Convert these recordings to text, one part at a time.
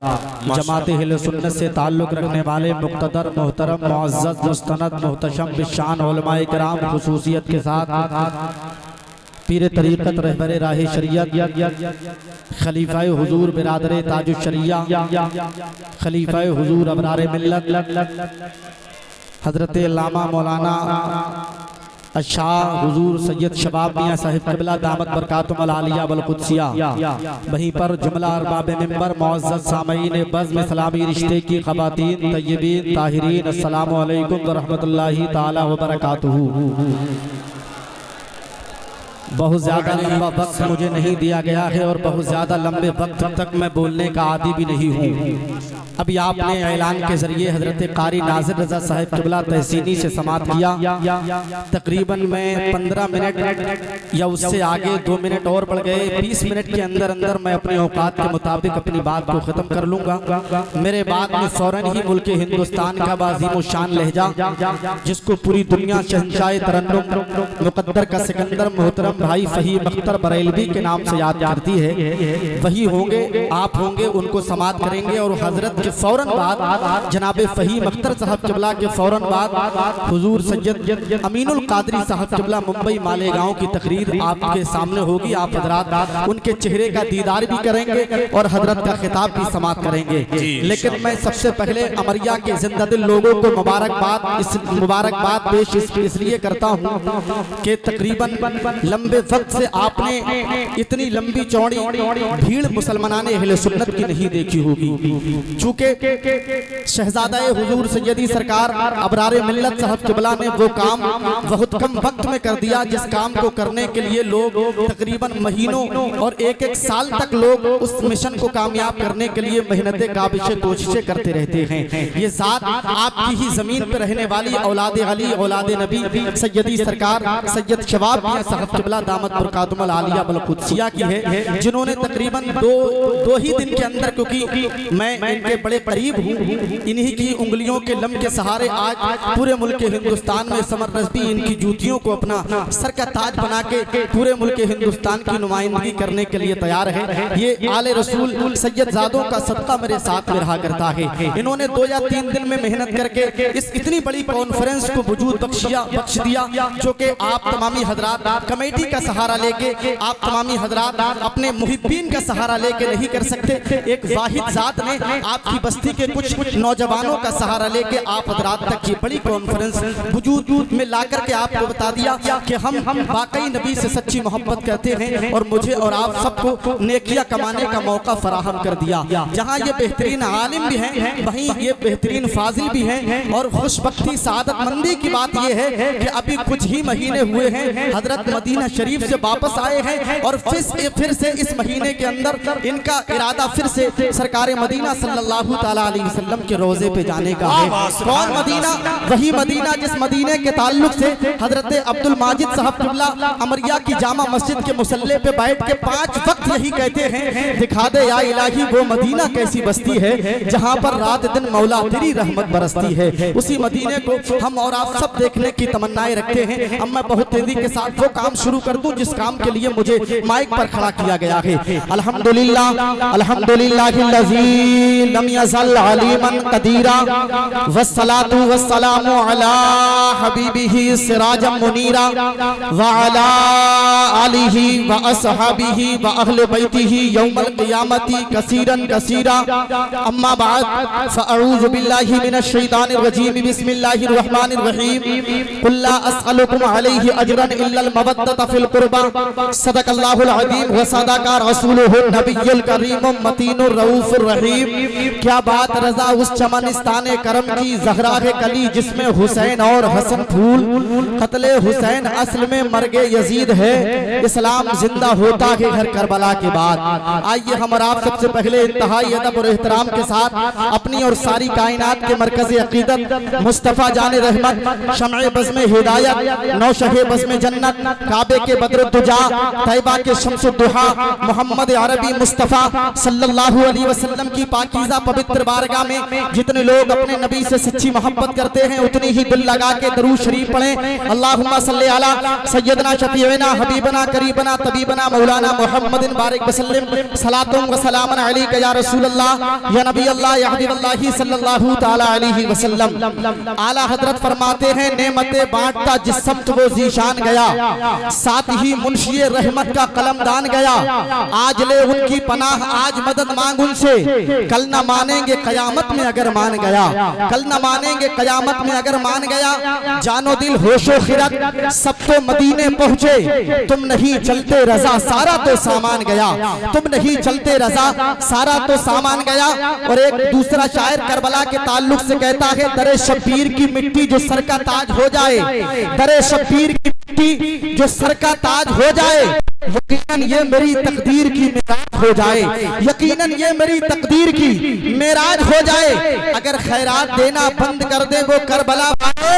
जमात अहले सुन्नत से ताल्लुक़ रखने वाले मुक़्तदर मोहतरम मुअज़्ज़ज़ मुस्तनद मुहतशम बिशान उलमाए किराम खुसूसियत के साथ पीर तरीक़त रहबर राह शरीयत खलीफाए हुजूर बिरादर ताजुश शरिया खलीफाए हुजूर अबरार मिल्लत हज़रत अल्लामा मौलाना शाह हुजूर सैयद शबाब मियाँ साहिब क़िबला दामत बरकातुहुल आलिया वल कुद्सिया, वहीं पर जुमला अरबाब मिंबर मुअज़्ज़ज़ सामईन बज़्म इस्लामी रिश्ते की ख़वातीन तय्यबीन ताहिरीन, अस्सलामु अलैकुम व रहमतुल्लाहि ताला व बरकातुहू। बहुत ज़्यादा लंबा वक्त मुझे नहीं दिया गया है और बहुत ज़्यादा लंबे वक्त तक मैं बोलने का आदी भी नहीं हूँ। अभी आपने ऐलान के ज़रिए हज़रत कारी नाज़िर रज़ा साहिब क़िबला तहसीनी से समात किया। तकरीबन मैं 15 मिनट या उससे आगे 2 मिनट और बढ़ गए, 20 मिनट के अंदर अंदर मैं अपने औकात के मुताबिक अपनी बात को ख़त्म कर लूँगा। मेरे बाद में फ़ौरन ही मुल्क हिंदुस्तान का बाज़ीम शान लहजा, जिसको पूरी दुनिया शहंशाह तरन्नुम मुक़द्दर का सिकंदर मोहतरम भाई फ़हीम अख्तर बरेलवी के नाम से याद करती है, वही होंगे, आप होंगे, उनको समात करेंगे। और हजरत के फौरन बाद जनाब फ़हीम अख्तर साहब क़िबला के फौरन बाद हुजूर सैयद अमीनुल क़ादरी साहब क़िबला मुंबई मालेगांव की तकरीर आपके सामने होगी। आप हजरात उनके चेहरे का दीदार भी करेंगे और हजरत का खिताब भी समात करेंगे। लेकिन मैं सबसे पहले अमरिया के जिंदा दिल लोगों को मुबारकबाद पेश इसलिए करता हूँ कि तकरीबन लंबे वक्त से आपने इतनी लंबी चौड़ी भीड़ मुसलमानाने अहले सुन्नत की नहीं देखी होगी। चूंकि शहजादा हुजूर सैयदी सरकार अबरार मिल्लत साहब क़िबला ने वो काम बहुत कम वक्त में कर दिया, जिस काम को करने के लिए लोग तकरीबन महीनों और एक साल तक लोग उस मिशन को कामयाब करने के लिए मेहनतें काबिशें कोशिशें करते रहते हैं। ये ज़ात आपकी ही जमीन पर रहने वाली औलाद अली औलाद नबी सैयदी सरकार सैयद शबाब मियाँ साहब क़िबला दामत बरकातुहुल आलिया वल कुद्सिया की है, जिन्होंने तकरीबन दो ही दिन के अंदर, क्योंकि मैं इनके बड़े करीब हूँ, इन्हीं की उंगलियों के लम के सहारे आज पूरे मुल्क हिंदुस्तान में समर रज़वी इनकी जूतियों को अपना सर का ताज बना के पूरे मुल्क हिंदुस्तान की नुमाइंदगी करने के लिए तैयार है। ये आले रसूल सैयदजादों का सदका मेरे साथ में रहा करता है। इन्होंने 2 या 3 दिन में मेहनत करके इस इतनी बड़ी कॉन्फ्रेंस को वजूद बख्श दिया, जो कि आप तमामी हजरात कमेटी का सहारा लेके, आप तमामी हजरात अपने मुहिब्बीन का सहारा लेके नहीं कर सकते। एक वाहिद जात ने आपकी बस्ती के कुछ नौजवानों का सहारा लेके आप हजरात तक ये बड़ी कॉन्फ्रेंस वजूद में ला करके आपको बता दिया कि हम वाकई नबी से सच्ची मोहब्बत करते हैं और मुझे और आप सबको नेकियां कमाने का मौका फराहम कर दिया। जहाँ ये बेहतरीन आलिम भी हैं, वहीं ये बेहतरीन फाजिल भी हैं। और खुशबख्ती सादतमंदी की बात ये है कि अभी कुछ ही महीने हुए हैं हजरत मदीना शरीफ से वापस आए हैं और फिर से इस महीने के अंदर इनका इरादा फिर से सरकार मदीना सल्लल्लाहु ताला अलैहि वसल्लम के रोजे पे जाने का है। कौन मदीना? वही मदीना जिस मदीने के ताल्लुक से हजरत अब्दुल माजिद साहब क़िबला अमरिया की जामा मस्जिद के मुसल्ले पे बैठ के 5 वक्त यही कहते हैं, दिखा दे या इलाही वो मदीना कैसी बस्ती है जहाँ पर रात दिन मौला तेरी रहमत बरसती है। उसी मदीने को हम और आप सब देखने की तमन्नाएं रखते हैं। अब मैं बहुत तेजी के साथ वो काम शुरू कर दूं जिस काम के लिए मुझे माइक पर खड़ा किया गया है। अल्हम्दुलिल्लाह अल्हम्दुलिल्लाहिल्लज़ी लम यज़ल अलीमन क़दीरा वस्सलातु वस्सलामु अला हबीबिही सिराजम मुनीरा व अला आलिही व अस्हाबिही व अहले बैतिही यौमल क़ियामती कसीरन कसीरा। अम्मा बाद फ़अऊज़ु बिल्लाहि मिनश शैतानिर रजीम बिस्मिल्लाहिर रहमानिर रहीम। कुल ला अस्अलुकुम अलैहि अजरन इल्लल मवद्दत फिल कुर्बा सदक़ल्लाहुल अज़ीम व सदक़ा रसूलुहुन नबियुल करीमुम मतीनुर रऊफुर रहीम। क्या बात रज़ा उस चमनिस्ताने करम की ज़हरा है कली जिसमें हुसैन और हसन फूल। कत्ले हुसैन असल में मर्गे यजीद है, इस्लाम जिंदा होता है हर करबला के बाद। आइए हम और आप सबसे पहले इंतहाई अदब और एहतराम के साथ अपनी और सारी कायनात के मरकज़ अक़ीदत मुस्तफ़ा जान रहमत शमए बज़्म हिदायत नौशहे बज़्म जन्नत काबे के बद्रुद्दुजा, तैयबा के शम्सुद्दुहा, मोहम्मद अरबी मुस्तफ़ा सल्लल्लाहु अलैहि वसल्लम की पाकीज़ा पवित्र बारगाह में जितने लोग अपने नबी से सच्ची मोहब्बत करते हैं उतनी ही दिल लगा के दरूद शरीफ पढ़ें। अल्लाहुम्मा सल्ली अला सय्यदना शफीअना हबीबना करीबना तबीबना मौलाना मुहम्मदिन बारिक वसल्लम सलातुम व सलामन अलैका या रसूल अल्लाह या नबी अल्लाह या हबीब अल्लाह सल्लल्लाहु तआला अलैहि वसल्लम। आला हजरत फरमाते हैं नेमतें बांटता जिस समत वो जीशान गया, साथ ही मुंशी रहमत का कलमदान गया। आज ले उनकी पनाह आज मदद मांग उनसे, कल न मानेंगे कयामत में अगर मान गया, कल न मानेंगे कयामत में अगर मान गया। जानो दिल होशो खिरत सब तो मदीने पहुंचे, तुम नहीं चलते रजा सारा तो सामान गया, तुम नहीं चलते रजा सारा तो सामान गया। और एक दूसरा शायर करबला के ताल्लुक से कहता है दरे शब्बीर की मिट्टी जो सर का ताज हो जाए, दरे शब्बीर की मिट्टी जो सर का ताज हो जाए, यकीनन ये मेरी तकदीर की मेराज हो जाए, यकीनन ये मेरी तकदीर की मेराज हो जाए। अगर खैरात देना बंद कर दे वो करबला वाले,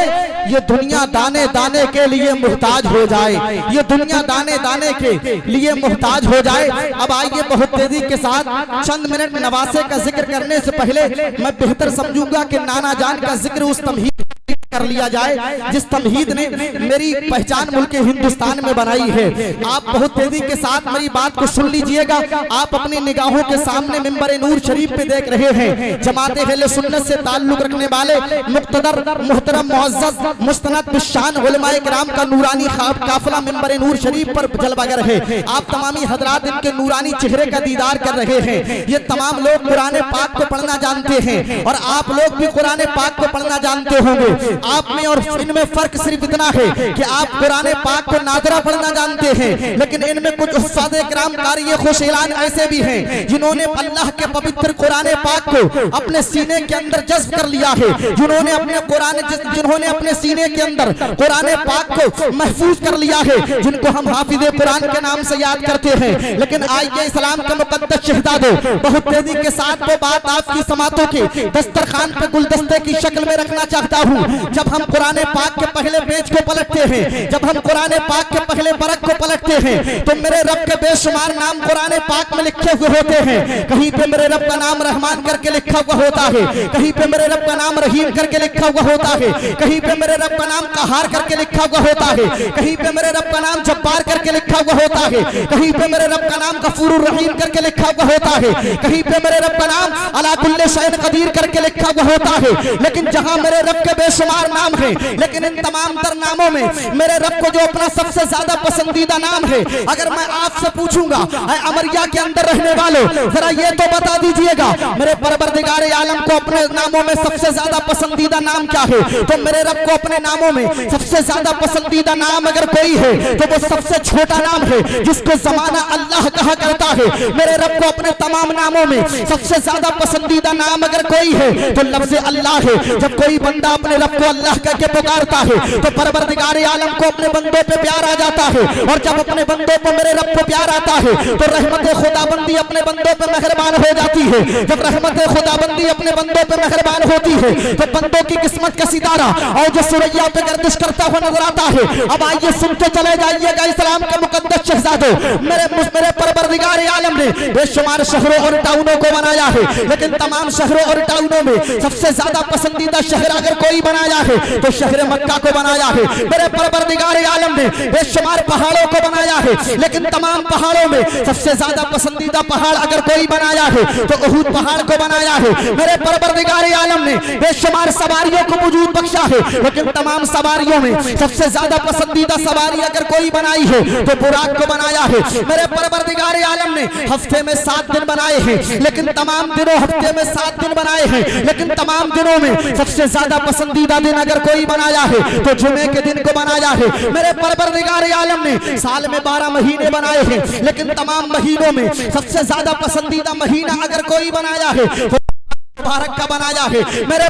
ये दुनिया दाने दाने के लिए मुहताज हो जाए, ये दुनिया दाने दाने के लिए मुहताज हो जाए। अब आइए बहुत तेजी के साथ चंद मिनट नवासे का जिक्र करने से पहले मैं बेहतर समझूंगा कि नाना जान का जिक्र उस तमहीद कर लिया जाए जिस तमहीद ने मेरी पहचान मुल्क हिंदुस्तान में बनाई है। आप बहुत तेजी के साथ मेरी बात को सुन लीजिएगा। आप अपनी निगाहों के सामने मिंबर नूर शरीफ पे देख रहे हैं जमाते अहले सुन्नत से ताल्लुक रखने वाले मुक्तदर मुहतरम मुअज़्ज़ज़ मुस्तनद बिशान उलमाए किराम का नूरानी काफिला मिंबर नूर शरीफ पर जलवागर है। आप तमामी हजरात इनके नूरानी चेहरे का दीदार कर रहे हैं। ये तमाम लोग कुरान पाक को पढ़ना जानते हैं और आप लोग भी कुरान पाक को पढ़ना जानते होंगे। आप में और इनमें फर्क सिर्फ इतना है कि आप कुरान पाक को नादरा पढ़ना जानते हैं, लेकिन इनमें कुछ उस्ताद इकराम कारी खुश ऐलान ऐसे भी हैं जिन्होंने अल्लाह के पवित्र कुरान पाक को अपने सीने के अंदर जज्ब कर लिया है, जिन्होंने अपने सीने के अंदर कुरान पाक को महफूज कर लिया है, जिनको हम हाफिज कुरान के नाम से याद करते हैं। लेकिन आइए इस्लाम के मुकद्दस शहजादों, बहुत तेजी के साथ वो बात आपकी समातों के दस्तरखान पे गुलदस्ते की शक्ल में रखना चाहता हूँ। जब हम कुरान पाक के पहले पेज को पलटते हैं, जब हम कुरान पाक के पहले बरक को पलटते हैं, तो मेरे रब के बेशुमार नाम कुरान पाक में लिखे हुए होते हैं। कहीं पे मेरे रब का नाम रहमान करके लिखा हुआ होता है, कहीं पे मेरे रब का नाम रहीम करके लिखा हुआ होता है, कहीं पे मेरे रब का नाम कहार करके लिखा हुआ होता है, कहीं पे मेरे रब का नाम जब्बार करके लिखा हुआ होता है, कहीं पे मेरे रब का नाम गफूरुर रहीम करके लिखा हुआ होता है, कहीं पे मेरे रब का नाम अला कुल्ले शैइन कदीर करके लिखा हुआ होता है। लेकिन जहां मेरे रब के बेशुमार नाम है, लेकिन इन तमाम तर नामों में मेरे रब को जो अपना सबसे ज्यादा पसंदीदा नाम है, अगर मैं आपसे पूछूंगा अमरिया के अंदर रहने वालों जरा ये तो बता दीजिएगा मेरे परवरदिगार आलम को अपने नामों में सबसे ज्यादा पसंदीदा नाम क्या है? तो मेरे रब को अपने नामों में सबसे ज्यादा पसंदीदा नाम अगर कोई है तो वो सबसे छोटा नाम है जिसको जमाना अल्लाह कहा करता है। मेरे रब को अपने तमाम नामों में सबसे ज्यादा पसंदीदा नाम अगर कोई है तो लफ्ज़ अल्लाह है। जब कोई बंदा अपने रब को अल्लाह करके पुकारता है तो परवरदिगार आलम को अपने बंदों पे प्यार आ जाता है, और जब अपने बंदों पे मेरे रब को प्यार आता है तो रहमत खुदाबंदी अपने बंदों पे मेहरबान हो जाती है। जब रहमत खुदाबंदी अपने बंदों पे मेहरबान होती है तो बंदों की किस्मत का सितारा और जो सुरैया पे गर्दिश करता हुआ नजर आता है। अब आइए सुनते चले जाइएगा इस्लाम के मुकद्दस शहजादों, मेरे परवरदिगार आलम ने बेशुमार शहरों और टाउनों को बनाया है, लेकिन तमाम शहरों और टाउनों में सबसे ज्यादा पसंदीदा शहर अगर कोई बनाया है तो शहर मक्का को बनाया है। मेरे परवरदिगार आलम ने बेशुमार पहाड़ों को बनाया है, लेकिन तमाम पहाड़ों में सबसे ज्यादा पसंदीदा पहाड़ अगर कोई बनाया है तो उहद पहाड़ को बनाया है। मेरे परवरदिगार आलम ने बेशुमार सवारियों को वजूद बख्शा है, लेकिन तमाम सवारियों में सबसे ज्यादा पसंदीदा सवारी अगर कोई बनाई है तो बुराक को बनाया है। मेरे परवरदिगार आलम ने हफ्ते में 7 दिन बनाए हैं, लेकिन तमाम दिनों हफ्ते में 7 दिन बनाए हैं, लेकिन तमाम दिनों में सबसे ज्यादा पसंदीदा दिन अगर कोई बनाया है तो जुमे के दिन को बनाया है। मेरे परवरदिगार आलम ने साल में 12 महीने बनाए हैं, लेकिन तमाम महीनों में सबसे ज्यादा पसंदीदा महीना अगर कोई बनाया है तो मुबारक का बनाया है। मेरे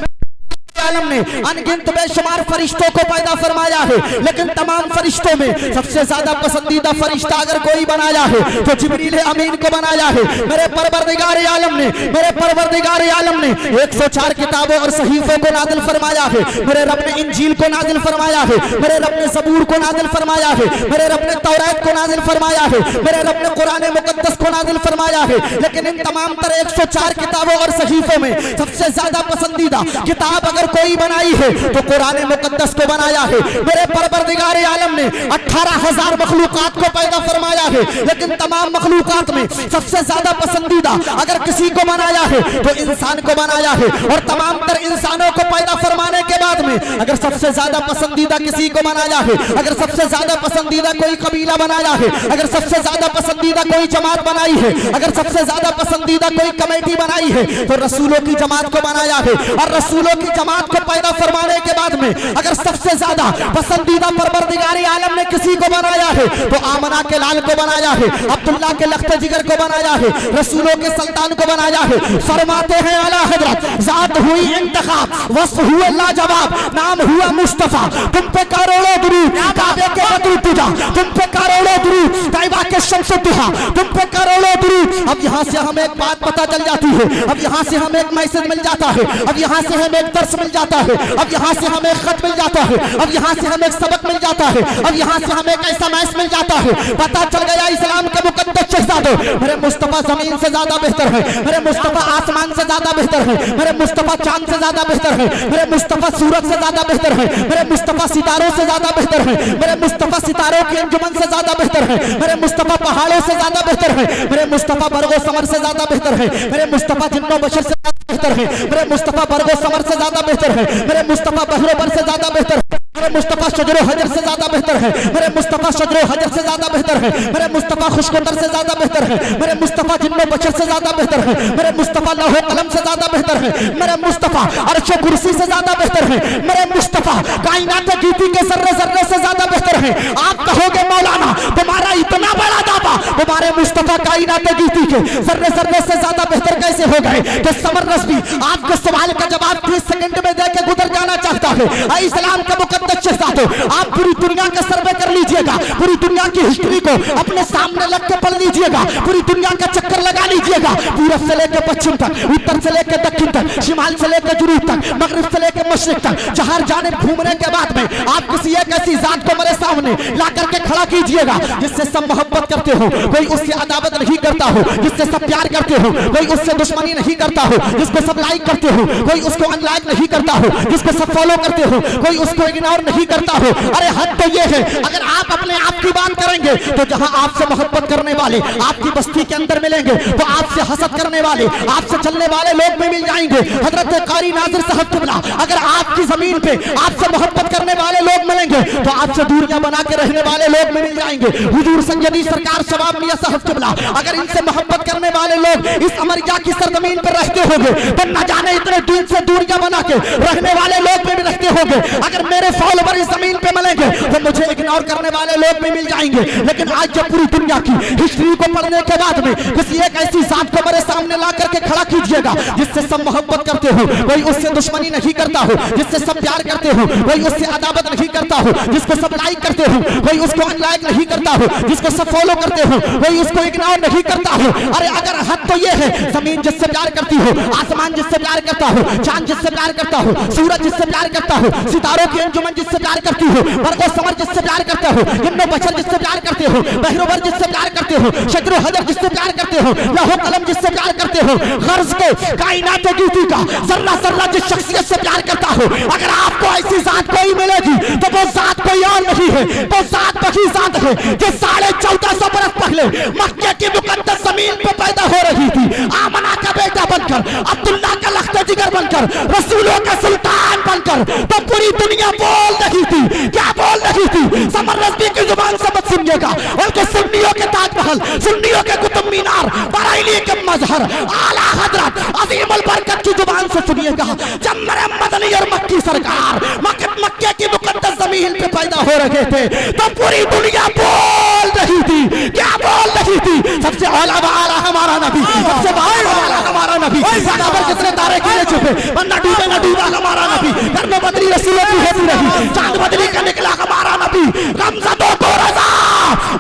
आलम ने अनगिनत बेशुमार फरिश्तों को पैदा फरमाया है, लेकिन तमाम फरिश्तों में सबसे ज्यादा पसंदीदा फरिश्ता अगर कोई बनाया है तो जिब्रील अमीन को बनाया है। मेरे परवरदिगार आलम ने 104 किताबों और सहीफों को नाजिल फरमाया है। मेरे रब ने इंजील को नाजिल फरमाया है, मेरे रब ने ज़बूर को नाजिल फरमाया है, मेरे रब ने तौरात को नाजिल फरमाया है, मेरे रब ने कुरान मुकद्दस को नाजिल फरमाया है। लेकिन इन तमाम तर 104 किताबों और सहीफों में सबसे ज्यादा पसंदीदा किताब अगर कोई बनाई है तो कुरान मुकद्दस को बनाया है। मेरे परवरदिगार आलम ने 18,000 मखलूकात को पैदा फरमाया है, लेकिन तमाम मखलूकात में सबसे ज्यादा पसंदीदा अगर किसी को बनाया है तो इंसान को बनाया है। और तमाम तर इंसानों को पैदा फरमाने के बाद में अगर सबसे ज्यादा पसंदीदा किसी को बनाया है, अगर सबसे ज्यादा पसंदीदा कोई कबीला बनाया है, अगर सबसे ज्यादा पसंदीदा कोई जमात बनाई है, अगर सबसे ज्यादा पसंदीदा कोई कमेटी बनाई है तो रसूलों की जमात को बनाया है। और रसूलों की जमात को पैदा फरमाने के बाद में अगर सबसे ज्यादा पसंदीदा परवरदिगार आलम ने किसी को बनाया है तो आमना के लाल को बनाया है, अब्दुल्ला के लख्त जिगर को बनाया है, रसूलों के सुल्तान को बनाया है। फरमाते हैं आला हजरत जात हुई इंतखाब, वस्फ हुए लाजवाब, नाम हुआ मुस्तफा, तुम पे करोड़ों दुरूद, काबे के बदरू तुझा, तुम पे करोड़ों दुरूद, तैबा के शम्स तुहा, तुम पे करोड़ों दुरूद। अब यहाँ से हमें एक बात पता चल जाती है, अब यहाँ से हमें एक मैसेज मिल जाता है, अब यहाँ से हमें एक दर्स मिल जाता है, अब यहाँ से हमें एक खत मिल जाता है, अब यहाँ से हमें एक सबक मिल जाता है, अब यहाँ से हमें एक ऐसा मैसेज मिल जाता है। पता चल गया इस्लाम के मुकद्दस शहजादों, मेरे मुस्तफा जमीन से ज्यादा बेहतर है, मेरे मुस्तफा आसमान से ज्यादा बेहतर है, मेरे मुस्तफा चांद से ज्यादा बेहतर है, मेरे मुस्तफा सूरज से ज्यादा बेहतर है, मेरे मुस्तफा सितारों से ज्यादा बेहतर है, मेरे मुस्तफा सितारों की अंजुमन से ज्यादा बेहतर है, मेरे मुस्तफा पहाड़ों से ज्यादा बेहतर है, मेरे मुस्तफा बरगो समर से ज्यादा बेहतर है, मेरे मुस्तफा जिन्नो बशर से ज्यादा बेहतर है, मेरे मुस्तफा बरगो समर से ज्यादा बेहतर है, मेरे मुस्तफा बहरो बर से ज्यादा बेहतर है, मेरे मुस्तफा शजरो हजर से ज्यादा बेहतर है, मेरे मुस्तफा शजरो हजर से ज्यादा बेहतर है, मेरे मुस्तफा खुशकुंदर से ज्यादा बेहतर है, मेरे मुस्तफा जिन्नो बशर से ज्यादा बेहतर है, मेरे मुस्तफा लौह कलम से ज्यादा बेहतर है, मेरे मुस्तफा अर्श कुर्सी से ज्यादा बेहतर है, मेरे मुस्तफा कायनात गीती के जर्रे जर्रे से ज्यादा बेहतर है। आप कहोगे मौलाना तुम्हारा इतना बड़ा दावा, तुम्हारे मुस्तफा कायनात गीती के जर्रे जर्रे से ज्यादा बेहतर कैसे हो गए? तो समर रज़वी आपके सवाल का जवाब 30 सेकंड में देकर गुजर जाना चाहता है। इस्लाम का मुकद्दस शहजादों, आप पूरी दुनिया का सर्वे कर लीजिएगा, पूरी दुनिया की हिस्ट्री को अपने सामने रख के पढ़ लीजिएगा, पूरी दुनिया का चक्कर लगा लीजिएगा, पूरब से लेकर पश्चिम तक, उत्तर से लेकर दक्षिण तक, शिमाल से लेकर जुनूब तक, मगरिब से लेकर मशरिक तक, जहां जाने घूमने के बाद में आप किसी एक ऐसी जात को मेरे सामने ला करके खड़ा कीजिएगा जिससे सब मोहब्बत करते हो, कोई उससे अदावत नहीं करता हो, जिससे सब प्यार करते हो, कोई उससे दुश्मनी नहीं करता हो, जिसको सब लाइक करते हो, कोई उसको अनलाइक नहीं करता हो, जिसको सब फॉलो करते हो, कोई उसको इग्नोर नहीं करता हो। अरे हद तो ये है, अगर आप अपने आप की बात करेंगे तो जहां आपसे मोहब्बत करने वाले आपकी बस्ती के अंदर मिलेंगे तो आपसे हसद करने वाले, आपसे चलने वाले लोग भी मिल जाएंगे। हजरत कारी नाज़िर साहब क़िबला, अगर आपकी जमीन पे आपसे मोहब्बत करने वाले लोग मिलेंगे तो आपसे दूरियां बना के रहने वाले लोग भी मिल जाएंगे। हुजूर सैयदी सरकार शबाब मियां साहब क़िबला, अगर इनसे मोहब्बत करने वाले लोग इस अमरिया की सरजमीन पर रहते होंगे तो न जाने इतने दिन से दूरियां बना के रहने वाले लोग भी रहते होंगे। अगर मेरे फॉलोवर इस जमीन पे मिलेंगे तो मुझे इग्नोर करने वाले लोग भी मिल जाएंगे। लेकिन आज जब पूरी दुनिया की हिस्ट्री को पढ़ने के बाद में किसी एक ऐसी जात को मेरे सामने ला करके खड़ा कीजिएगा जिससे सब मोहब्बत करते हो, कोई उससे दुश्मनी नहीं करता हो, जिससे सब प्यार करते हो, कोई उससे अदावत नहीं करता हो, जिसको सब लाइक करते हो, कोई उसको अनलाइक नहीं करता हो, जिसको सब फॉलो करते हो, कोई उसको इग्नोर नहीं करता हो। अरे अगर हद तो ये है, जमीन जिससे प्यार करती हो, आसमान जिससे प्यार करता हो, चांद जिससे प्यार करता हो, सूरज जिससे प्यार करता हो, सितारों की अंजुमन जिससे प्यार करती हो, बरगो समर जिससे प्यार करते हो, जिन्नो बशर जिससे प्यार करते हो, बहरोबर जिससे प्यार करते हो, शजरो हजर जिससे प्यार करते हो, लौह कलम जिससे प्यार करते हो, गर्ज को कायनात गीती का जर्रा जर्रा जिस शख्सियत से प्यार करता हो, अगर आपको ऐसी जात कोई मिलेगी तो वो जात कोई और नहीं है, वो जात वही जात है जो 1450 बरस पहले मक्के की मुकद्दस जमीन पे पैदा हो रही थी, आमना का बेटा बनकर, अब्दुल्ला का लख्त जिगर बनकर, रसूलों का सुल्तान बनकर। तो पूरी दुनिया बोल रही थी, क्या बोल रही थी? समर रज़वी की जुबान से मत सुनिएगा, बल्कि सुन्नियों के ताजमहल, सुन्नियों के कुतुब मीनार, बरेली के मजहर, आला हजरत अज़ीमुल बरकत की जुबान से सुनिएगा। जब मेरे मदनी और मक्की सरकार मक्के की मुकद्दस जमीन पे पैदा हो रहे थे तो पूरी दुनिया बोल रही थी, क्या बोल रही थी? सबसे औला वाला हमारा नबी, सबसे वाला हमारा नबी, सदाबर जितने सारे गिरे छुपे, बंदा डूबे ना डूबा हमारा नबी, घर में बदली रसूलों की होती रही, चांद बदली का निकला हमारा नबी, गमज़दों को रज़ा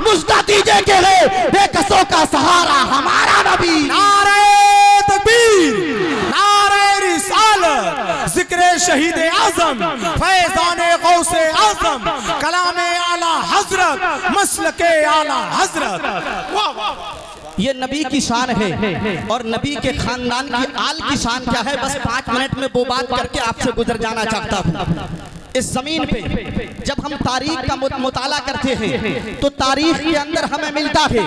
मुझदा दीजिए के है बेकसों का सहारा हमारा नबी। नारे तकबीर, नारे रिसालत, जिक्र शहीद आज़म, फैज़ाने गौसे आज़म, कलामे आला हजरत, मसलके आला हजरत। वाह वाह, ये नबी की शान है और नबी के खानदान की आल की शान क्या है, बस 5 मिनट में वो बात करके आपसे गुजर जाना चाहता हूँ। इस जमीन पे जब हम तारीख का मुताला करते हैं तो तारीख के अंदर हमें मिलता है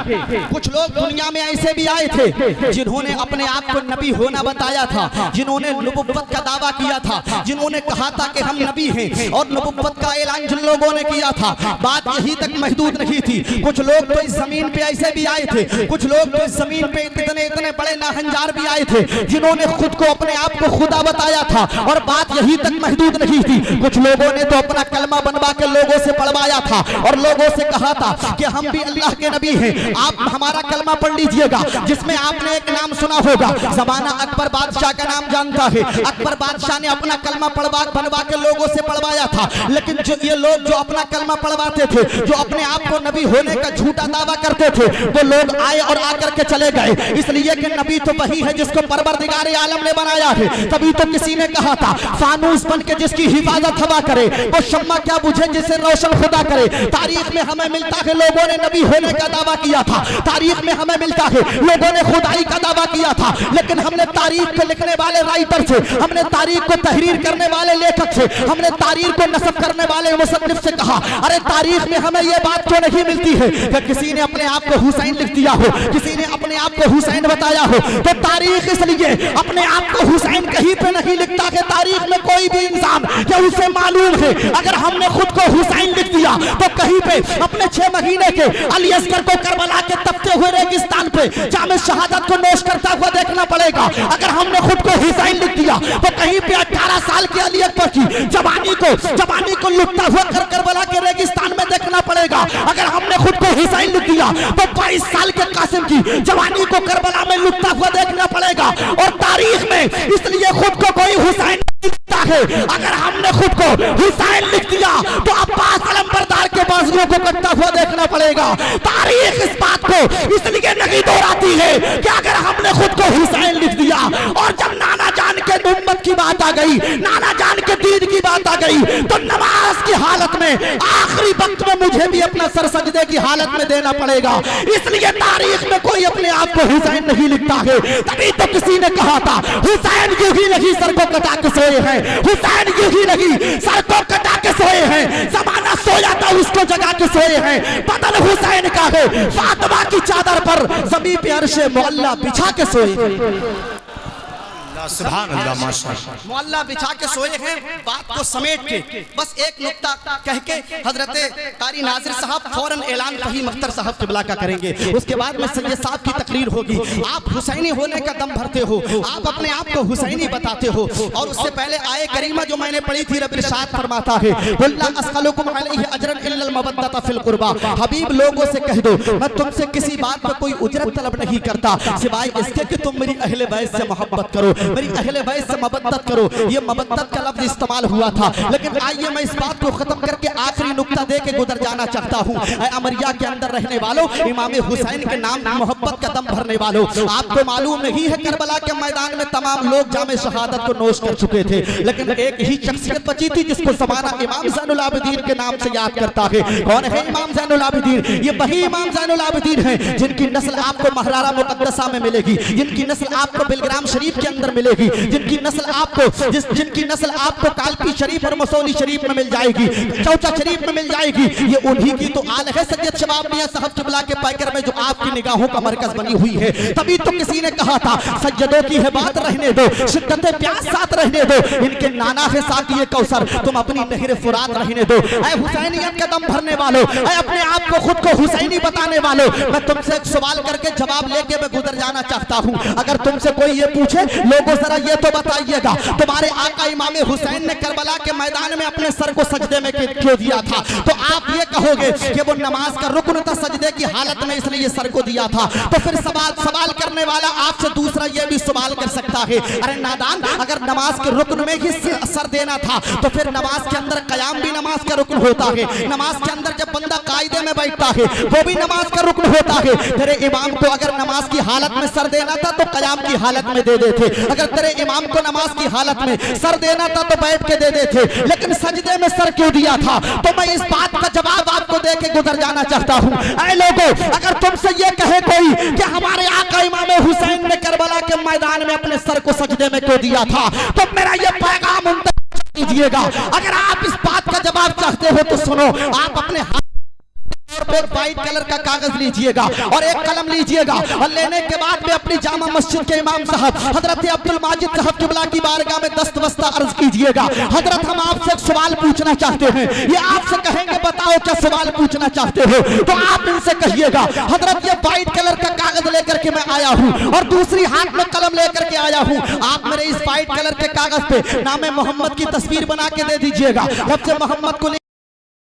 कुछ लोग दुनिया में ऐसे भी आए थे जिन्होंने अपने आप को नबी होना बताया था, जिन्होंने नबुव्वत का दावा किया था, जिन्होंने कहा था कि हम नबी हैं और नबुव्वत का ऐलान जिन लोगों ने किया था, बात यही तक महदूद नहीं थी। कुछ लोग तो इस जमीन पे ऐसे भी आए थे, कुछ लोग तो इस जमीन पे इतने इतने बड़े नाहंजार भी आए थे जिन्होंने खुद को अपने आप को खुदा बताया था और बात यही तक महदूद नहीं थी। कुछ लोगों ने तो अपना कलमा बनवा के लोगों से पढ़वाया था और लोगों से कहा था कि हम भी अल्लाह के नबी हैं, आप हमारा कलमा पढ़ लीजिएगा, जिसमें आपने एक नाम सुना होगा, ज़माना अकबर बादशाह का नाम जानता है। अकबर बादशाह ने अपना कलमा बनवा के लोगों से पढ़वाया था, लेकिन जो ये लोग जो अपना कलमा पढ़वाते थे, जो अपने आप को नबी होने का झूठा दावा करते थे, वो लोग आए और आकर के चले गए, इसलिए कि नबी तो वही है जिसको परवरदिगार आलम ने बनाया है। तभी तो किसी ने कहा था फानूस बन के जिसकी हिफाजत हवा करे वो शम्मा क्या बुझे जिसे रोशन खुदा करे। तारीख में हमें मिलता है लोगों ने नबी होने का दावा किया था, तारीख में हमें मिलता है लोगों ने खुदाई का दावा किया था, लेकिन हमने तारीख को लिखने वाले राइटर से, हमने तारीख को तहरीर करने वाले लेखक से, हमने तारीख को नस्ब करने वाले मुसन्निफ से कहा अरे तारीख में हमें यह बात क्यों नहीं मिलती है कि किसी ने अपने आप को हुसैन लिख दिया हो, किसी ने अपने आप को हुसैन बताया हो। तो तारीख इसलिए अपने आप को हुसैन कहीं पे नहीं लिखता कि तारीख में कोई भी इंसान क्या उसे मालूम है अगर हमने खुद को हुसैन लिख दिया तो कहीं पे अपने 6 महीने के अली असगर को करबला के तपते हुए रेगिस्तान पे जामे शहादत को नोश करता हुआ देखना पड़ेगा। अगर हमने खुद को हुसैन लिख दिया तो कहीं पे 18 साल के अली अकबर की जवानी को लुटता हुआ करबला के रेगिस्तान में देखना पड़ेगा। अगर हमने खुद को हुसैन लिख दिया तो 22 साल के कासिम की जवानी को करबला में लुटता हुआ देखना पड़ेगा। और तारीख में इसलिए खुद को कोई हुसैन लिखता है, अगर हमने खुद को हुसैन लिख दिया तो अब्बास अलमबरदार के बाजुओं को कटता हुआ देखना पड़ेगा। तारीख इस बात को इसलिए नहीं दोहराती है कि अगर हमने खुद को हुसैन लिख दिया और जब नाना जान के उम्मत की बात आ गई, नाना जान के दीन की बात आ गई, तो नमाज की हालत में आखिरी वक्त में मुझे भी अपना सर सजदे की हालत में देना पड़ेगा। इसलिए तारीख में कोई अपने आप को हुसैन नहीं लिखता है। तभी तो किसी ने कहा था हुसैन यूं ही नहीं सर को कटा के सोए हैं, हुसैन यूं ही नहीं सर को कटा के सोए हैं, जमाना सोया था उसको जगा के सोए हैं। बदल हुसैन का है फातिमा की चादर पर ज़मीन पे अर्शे मुअल्ला बिछा के सोए, सुभान अल्लाह, माशाअल्लाह, मुअल्ला बिछा के सोए हैं। बात को समेट के बस एक नुक्ता कह के हजरत कारी नाजिर साहब फौरन ऐलान फही मख्तर साहब क़िबला का करेंगे, उसके बाद में सैयद साहब की तकरीर होगी। आप हुसैनी होने का दम भरते हो, आप अपने आप को हुसैनी बताते हो, और उससे पहले आए करीमा जो मैंने पढ़ी थी रब इरशाद फरमाता है वल्ला अस्अलुकुम अलैहि अजरन इल्लल मवद्दत फिल कुर्बा, हबीब लोगों से कह दो मैं तुमसे किसी बात पर कोई उजरत तलब नहीं करता सिवाय इसके कि तुम मेरी अहले बैत से मोहब्बत करो, मेरी अहले बैत से मबद्दत करो। ये मबद्दत का लफ्ज इस्तेमाल हुआ था, लेकिन आइए मैं इस बात को खत्म करके आखिरी नुक्ता दे के गुजर जाना चाहता हूँ। अमरिया के अंदर रहने वालों, इमाम हुसैन के नाम मोहब्बत का दम भरने वालों, आपको मालूम नहीं है करबला के मैदान में तमाम लोग जामे शहादत को नोश कर चुके थे, लेकिन एक ही शख्सियत बची थी जिसको ज़माना इमाम ज़ैनुल आबिदीन के नाम से याद करता है। कौन है इमाम ज़ैनुल आबिदीन? ये वही इमाम ज़ैनुल आबिदीन है जिनकी नस्ल आपको महरारा मुक़द्दसा में मिलेगी, जिनकी नस्ल आपको बिलग्राम शरीफ के अंदर मिलेगी, जिनकी नस्ल आपको कालपी शरीफ और मसौली शरीफ में मिल जाएगी, चौचा शरीफ में मिल जाएगी। ये उन्हीं की तो आल है सैयद शबाब मियां साहब क़िबला के पैकर में जो आपकी निगाहों का मरकज बनी हुई है। तभी तो किसी ने कहा था सज्जदों की है बात रहने दो, शिद्दत प्यास साथ रहने दो, इनके नाना है साक़िए कौसर, तुम अपनी नहर फुरात रहने दो। ऐ हुसैनियत का दम भरने वालों, ऐ अपने आप को खुद को हुसैनी बताने वालों, मैं तुमसे एक सवाल करके जवाब लेके मैं गुजर जाना चाहता हूँ। अगर तुमसे कोई ये पूछे लोगों लोगों जरा ये तो बताइएगा, तुम्हारे आका इमाम हुसैन ने करबला के मैदान में अपने सर को सजदे में क्यों दिया था? तो आप ये कहोगे कि वो नमाज का रुकन था, सजदे की हालत में इसलिए सर को दिया था। तो फिर सवाल करने वाला आपसे दूसरा ये भी सवाल कर सकता है, अरे नादान, अगर नमाज के रुकन में ही सर देना था तो फिर नमाज के अंदर कयाम भी नमाज का रुकन होता है। नमाज के अंदर जब बंदा कायदे में बैठता है वो भी नमाज का रुकन होता है। तेरे इमाम को अगर नमाज की हालत में सर देना था तो कयाम की हालत में दे देते, अगर तेरे इमाम को नमाज की हालत में सर देना था तो बैठ के दे देते, लेकिन सजदे में सर क्यों दिया था? तो मैं इस बात का जवाब आपको दे के गुजर जाना चाहता हूं। ऐ लोगों, अगर तुमसे ये कहे कोई कि हमारे आका इमाम हुसैन ने करबला के मैदान में अपने सर को सजदे में क्यों दिया था, तो मेरा ये पैगाम उन तक दीजिएगा। अगर आप इस बात का जवाब चाहते हो तो सुनो, आप अपने हाथ पे व्हाइट कलर का कागज लीजिएगा और एक कलम लीजिएगा और लेने के बाद में अपनी जामा मस्जिद के इमाम साहब हजरत अब्दुल माजिद साहब किबला की बारगाह में दस्तबस्ता अर्ज कीजिएगा। हजरत, हम आपसे एक सवाल पूछना चाहते हैं। ये आपसे कहेंगे बताओ क्या सवाल पूछना चाहते हो, तो आप इनसे कहिएगा हजरत ये व्हाइट कलर का कागज लेकर के मैं आया हूँ और दूसरी हाथ में कलम लेकर के आया हूँ। आप मेरे इस व्हाइट कलर के कागज पे नाम मोहम्मद की तस्वीर बना के दे दीजिएगा। जब से मोहम्मद को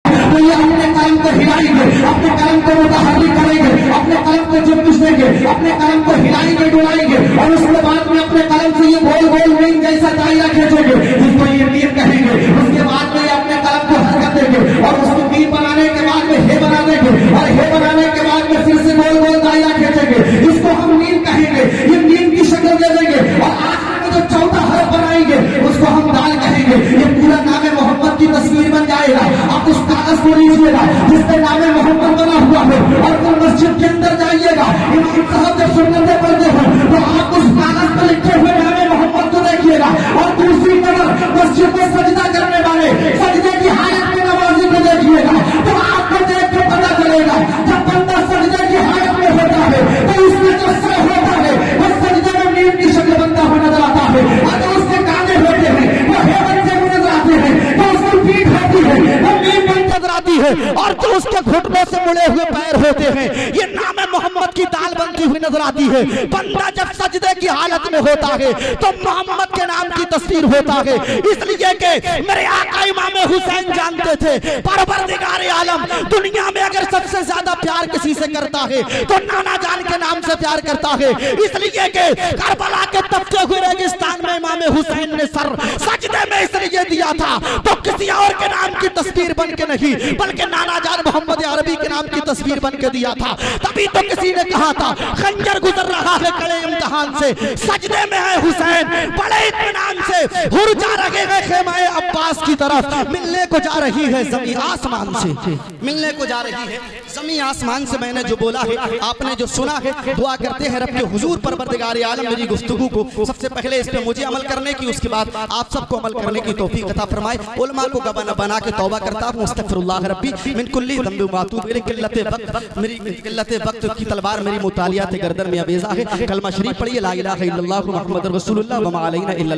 तो ये अपने कलम को हिलाएंगे, अपने कलम को मुतहर्रिक करेंगे, अपने कलम को जुम्बिश देंगे, अपने कलम को हिलाएंगे डुलाएंगे और उसके बाद में अपने कलम से ये गोल गोल रिंग जैसा दायरा खींचेंगे, जिसको ये मीर कहेंगे। उसके बाद में ये अपने कलम को हरकत देंगे और उसको मीर बनाने के बाद में हे बना देंगे और हे बनाने के बाद में फिर से गोल गोल दायरा खींचेंगे, इसको हम मीर कहेंगे। ये मीर की शक्ल दे देंगे और आखिर में जो चौथा हरफ बनाएंगे उसको हम दाल कहेंगे। ये पूरा नाम मोहम्मद की तस्वीर बन जाएगा। आप उस कागज को लीजिएगा जिसपे नामे मोहम्मद बना हुआ है और फिर मस्जिद के अंदर जाइएगा। इमाम साहब जब सुन्नतें पढ़ते हैं तो आप उस कागज पर लिखे हुए नामे मोहम्मद को देखिएगा और दूसरी तरफ मस्जिद में सजदा करने वाले सजदे की हालत में नमाजी को देखिएगा। तो आपको देख के पता चलेगा जब बंदा सजदे की हालत में होता है तो उसमें जो सर होता है वो सजदे में नीम की शक्ल बनता हुआ नजर आता है। अगर उसके काने होते हैं वो हेवन से नजर आते हैं, तो उसकी पीठ होती है वो नीम नजर आती है और जो उसके घुटनों से मुड़े हुए पैर होते हैं ये नाम मोहम्मद की दाल बनती हुई नजर आती है। बंदा जब सजदे की हालत में होता है तो मोहम्मद के नाम की तस्वीर होता है, इसलिए कि मेरे आका इमाम हुसैन जानते थे परवरदिगार आलम दुनिया में अगर सबसे ज्यादा प्यार किसी से करता है तो नाना जान के नाम से प्यार करता है। इसलिए कि करबला के तपते हुए रेगिस्तान में इमाम हुसैन ने सर सजदे में इसलिए दिया था तो किसी और के नाम की तस्वीर बन के नहीं बल्कि नाना जान मोहम्मद अरबी के नाम की तस्वीर बन के दिया था। तभी तो किसी ने कहा था खंजर गुजर रहा है कड़े इम्तिहान से, सजदे में है हुसैन बड़े इत्मीनान से, हुर जा रहे हैं खेमाए अब्बास की तरफ, मिलने को जा रही है जमीन आसमान से, मिलने को जा रही है जमीन आसमान से। मैंने जो बोला है आपने जो सुना है, दुआ करते हैं रब के हुजूर परवरदिगार आलम मेरी गुफ्तगू को सबसे पहले इस पे मुझे अमल करने की, उसके बाद आप सबको अमल करने की तौफीक अता फरमाए। उलमा को गवाह बना के तौबा करता हूं, अस्तगफिरुल्लाह रब्बी मिन कुल्ली ज़ंबि मातूब, मेरी किल्लत वक्त की तलवार मेरी मुतालियात गर्दन में अबेज़ा है। कलमा शरीफ पढ़िए, ला इलाहा इल्लल्लाह मुहम्मदुर रसूलुल्लाह व मा अलैना इल्ला